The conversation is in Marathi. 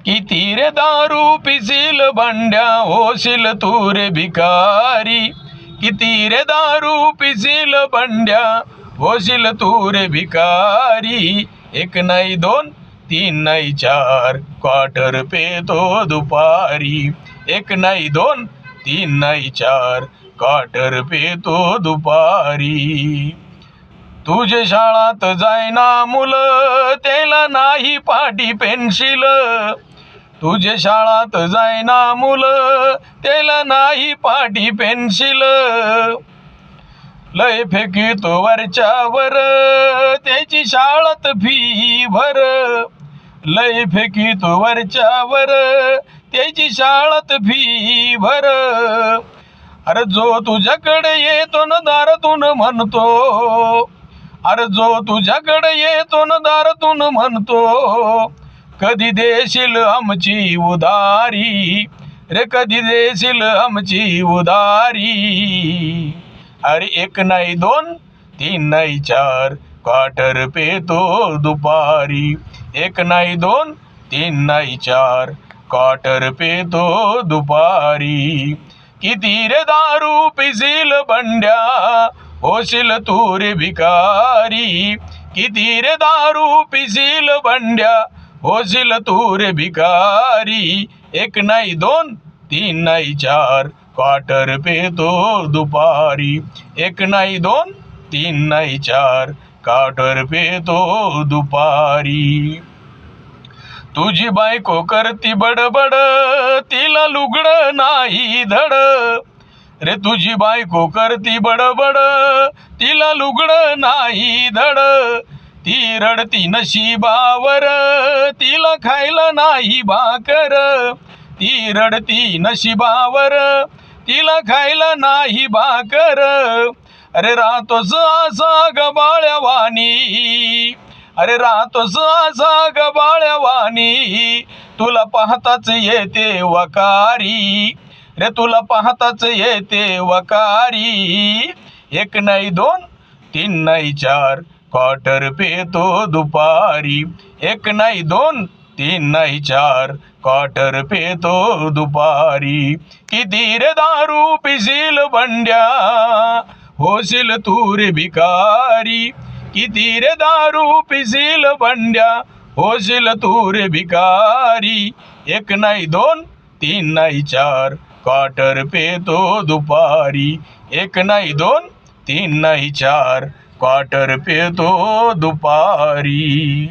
किती रे दारू पिसील बंड्या होशील तू रे भिकारी. किती रे दारू पिसील बंड्या होशील तू रे भिकारी. एक नाही दोन तीन नाही चार क्वार्टर पेतो दुपारी. एक नाही दोन तीन नाही चार क्वार्टर पेतो दुपारी. तुझे शाळात जायना मुलं त्याला नाही पाटी पेन्शिल. तुझे शाळात जायना मुलं त्याला नाही पाटी पेन्शिल. लय फेकितो वरच्यावर त्याची शाळात फी भर. लय फेकितो वरच्यावर त्याची शाळात फी भर. अरे जो तुझ्याकडे येतो न दारातून म्हणतो. अरे जो तुझ्याकडे येतो न दारातून म्हणतो. कधी देशील आमची उधारी रे कधी देशील आमची उधारी. अरे एक नाही दोन तीन नाही चार क्वार्टर पेतो दुपारी. एक नाही दोन तीन नाही चार क्वार्टर पेतो दुपारी. किती रे दारू पिसील बंड्या होशील तू रे भिकारी. किती रे दारू पिसील बंड्या होशील तू रे भिकारी. एक नाही दोन तीन नाही चार क्वार्टर पेतो दुपारी. एक नाही दोन तीन नाही चार क्वार्टर पेतो दुपारी. तुझी बायको करती बडबड तिला लुगडं नाही धड. रे तुझी बायको करती बडबड तिला लुगडं नाही धड. ती रडती नशिबावर तिला खायला नाही भाकर. ती रडती नशिबावर तिला खायला नाही भाकर. अरे राहतोस असा गबाळ्यावानी. अरे राहतोस असा गबाळ्यावानी. तुला पाहताच येते वकारी. रे तुला पाहताच येते वकारी. एक नाही दोन तीन नाही चार क्वार्टर पेतो दुपारी. एक नाही दोन तीन नाही चार क्वार्टर पेतो दुपारी. किती रे दारू पिसील बंड्या होशील तू रे भिकारी. किती रे दारू पिसील बंड्या होशील तू रे भिकारी. एक नाही दोन तीन नाही चार क्वार्टर पेतो दुपारी. एक नाही दोन तीन नाही चार क्वार्टर पेतो दुपारी.